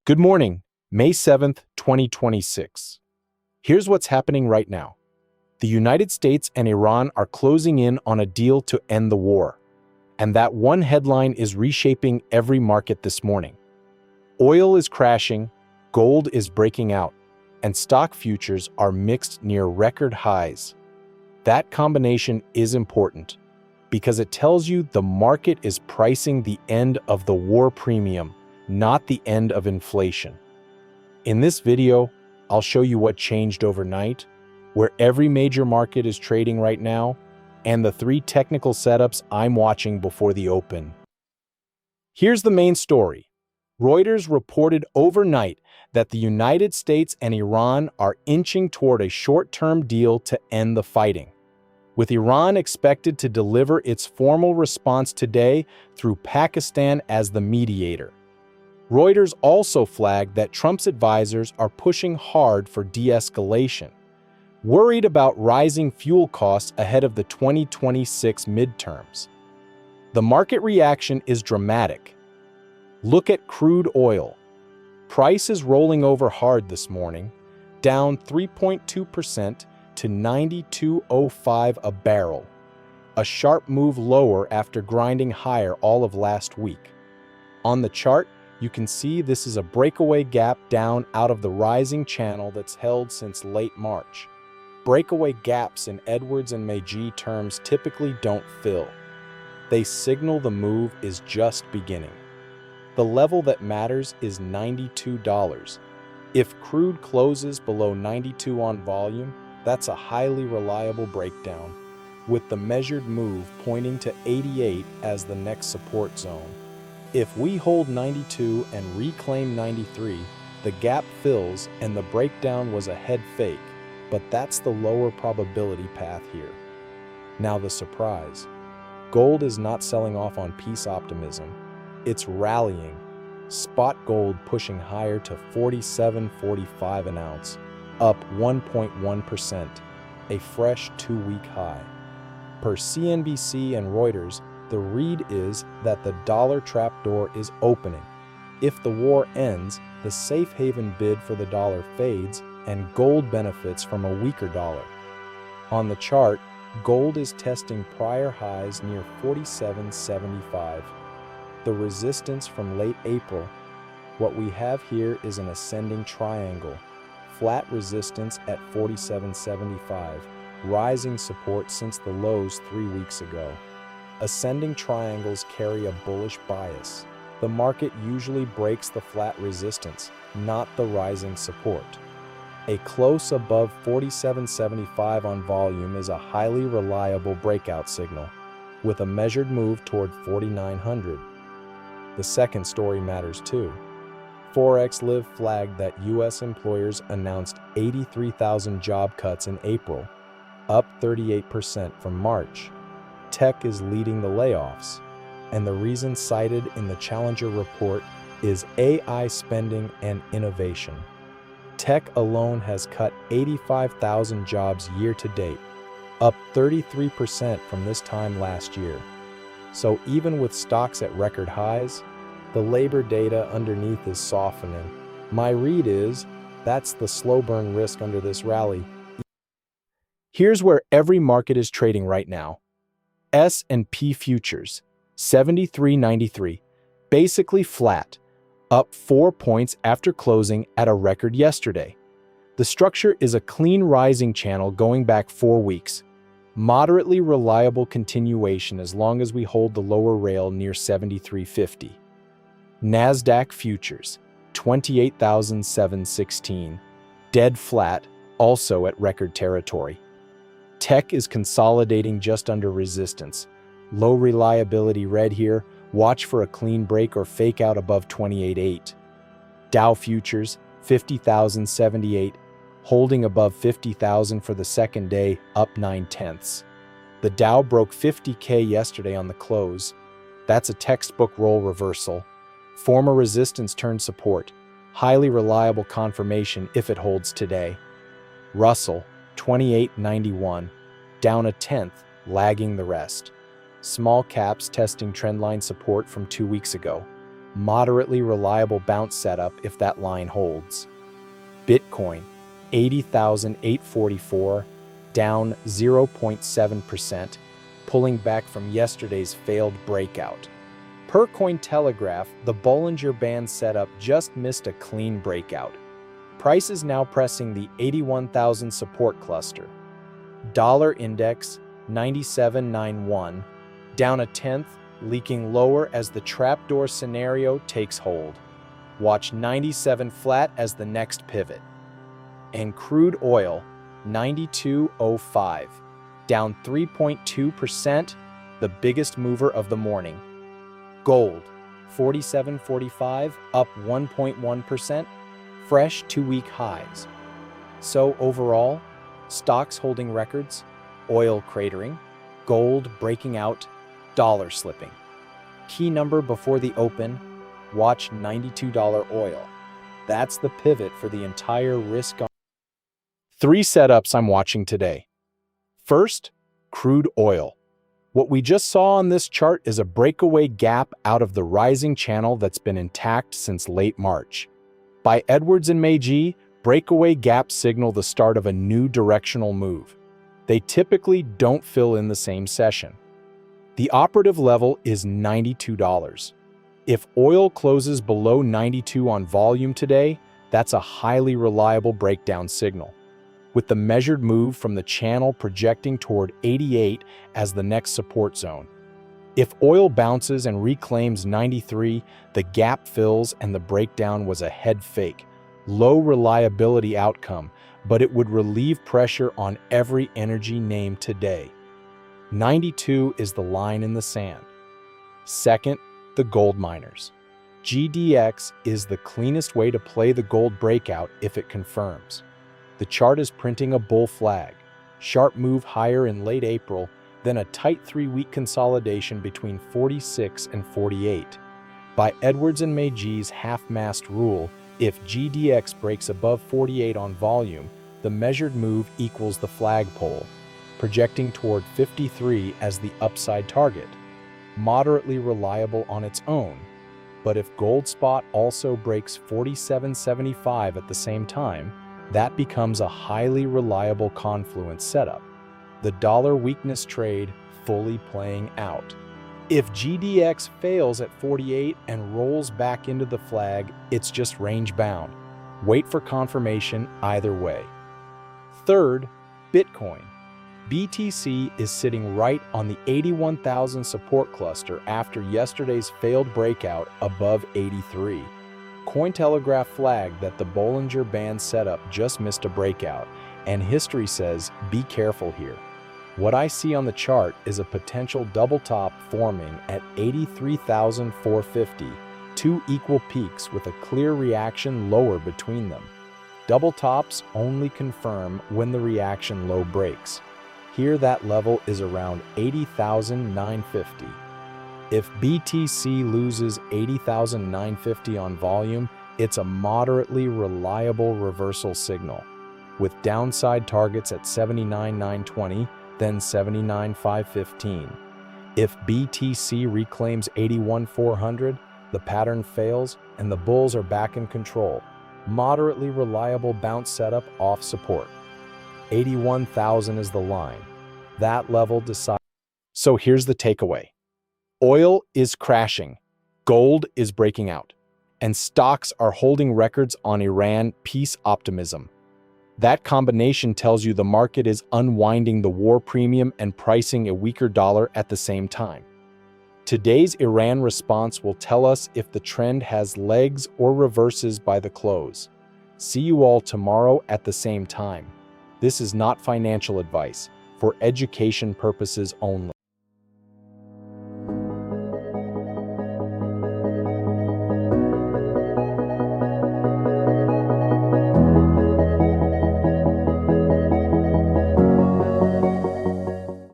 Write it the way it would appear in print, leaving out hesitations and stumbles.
Good morning, May 7th, 2026. Here's what's happening right now. The United States and Iran are closing in on a deal to end the war. And that one headline is reshaping every market this morning. Oil is crashing, gold is breaking out, and stock futures are mixed near record highs. That combination is important because it tells you the market is pricing the end of the war premium, not the end of inflation. In this video, I'll show you what changed overnight, where every major market is trading right now, and the 3 technical setups I'm watching before the open. Here's the main story. Reuters reported overnight that the United States and Iran are inching toward a short-term deal to end the fighting, with Iran expected to deliver its formal response today through Pakistan as the mediator. Reuters also flagged that Trump's advisors are pushing hard for de-escalation, worried about rising fuel costs ahead of the 2026 midterms. The market reaction is dramatic. Look at crude oil. Price is rolling over hard this morning, down 3.2% to $92.05 a barrel, a sharp move lower after grinding higher all of last week. On the chart, you can see this is a breakaway gap down out of the rising channel that's held since late March. Breakaway gaps in Edwards and Magee terms typically don't fill. They signal the move is just beginning. The level that matters is $92. If crude closes below 92 on volume, that's a highly reliable breakdown, with the measured move pointing to 88 as the next support zone. If we hold 92 and reclaim 93, the gap fills and the breakdown was a head fake, but that's the lower probability path here. Now the surprise. Gold is not selling off on peace optimism. It's rallying. Spot gold pushing higher to $47.45 an ounce, up 1.1%, a fresh 2-week high. Per CNBC and Reuters, the read is that the dollar trapdoor is opening. If the war ends, the safe haven bid for the dollar fades and gold benefits from a weaker dollar. On the chart, gold is testing prior highs near $47.75. The resistance from late April. What we have here is an ascending triangle. Flat resistance at $47.75, rising support since the lows 3 weeks ago. Ascending triangles carry a bullish bias. The market usually breaks the flat resistance, not the rising support. A close above $47.75 on volume is a highly reliable breakout signal, with a measured move toward $49.00. The second story matters too. Forex Live flagged that U.S. employers announced 83,000 job cuts in April, up 38% from March. Tech is leading the layoffs, and the reason cited in the Challenger report is AI spending and innovation. Tech alone has cut 85,000 jobs year to date, up 33% from this time last year. So even with stocks at record highs, the labor data underneath is softening. My read is, that's the slow burn risk under this rally. Here's where every market is trading right now. S&P futures, 73.93, basically flat, up 4 points after closing at a record yesterday. The structure is a clean rising channel going back 4 weeks. Moderately reliable continuation as long as we hold the lower rail near 73.50. Nasdaq futures, 28,716, dead flat, also at record territory. Tech is consolidating just under resistance. Low reliability red here. Watch for a clean break or fake out above 28.8. Dow futures, 50,078, holding above 50,000 for the second day, up 0.9. The Dow broke 50K yesterday on the close. That's a textbook roll reversal. Former resistance turned support. Highly reliable confirmation if it holds today. Russell, 28.91, down 0.1, lagging the rest. Small caps testing trendline support from 2 weeks ago. Moderately reliable bounce setup if that line holds. Bitcoin, 80,844, down 0.7%, pulling back from yesterday's failed breakout. Per Cointelegraph, the Bollinger Band setup just missed a clean breakout. Price is now pressing the 81,000 support cluster. Dollar index, 97.91, down a tenth, leaking lower as the trapdoor scenario takes hold. Watch 97 flat as the next pivot. And crude oil, 92.05, down 3.2%, the biggest mover of the morning. Gold, 47.45, up 1.1%, fresh 2-week highs. So overall, stocks holding records, oil cratering, gold breaking out, dollar slipping. Key number before the open, watch $92 oil. That's the pivot for the entire risk on. 3 setups I'm watching today. First, crude oil. What we just saw on this chart is a breakaway gap out of the rising channel that's been intact since late March. By Edwards and Magee, breakaway gaps signal the start of a new directional move. They typically don't fill in the same session. The operative level is $92. If oil closes below 92 on volume today, that's a highly reliable breakdown signal, with the measured move from the channel projecting toward 88 as the next support zone. If oil bounces and reclaims 93, the gap fills and the breakdown was a head fake, low reliability outcome, but it would relieve pressure on every energy name today. 92 is the line in the sand. Second, the gold miners. GDX is the cleanest way to play the gold breakout if it confirms. The chart is printing a bull flag, sharp move higher in late April, then a tight 3-week consolidation between 46 and 48. By Edwards and Magee's half-mast rule, if GDX breaks above 48 on volume, the measured move equals the flagpole, projecting toward 53 as the upside target. Moderately reliable on its own, but if gold spot also breaks 47.75 at the same time, that becomes a highly reliable confluence setup. The dollar weakness trade fully playing out. If GDX fails at 48 and rolls back into the flag, it's just range bound. Wait for confirmation either way. Third, Bitcoin. BTC is sitting right on the 81,000 support cluster after yesterday's failed breakout above 83. Cointelegraph flagged that the Bollinger Band setup just missed a breakout, and history says be careful here. What I see on the chart is a potential double top forming at 83,450, 2 equal peaks with a clear reaction lower between them. Double tops only confirm when the reaction low breaks. Here that level is around 80,950. If BTC loses 80,950 on volume, it's a moderately reliable reversal signal, with downside targets at 79,920, then 79,515. If BTC reclaims 81,400, the pattern fails and the bulls are back in control. Moderately reliable bounce setup off support. 81,000 is the line. That level decides. So here's the takeaway. Oil is crashing, gold is breaking out, and stocks are holding records on Iran peace optimism. That combination tells you the market is unwinding the war premium and pricing a weaker dollar at the same time. Today's Iran response will tell us if the trend has legs or reverses by the close. See you all tomorrow at the same time. This is not financial advice, for education purposes only.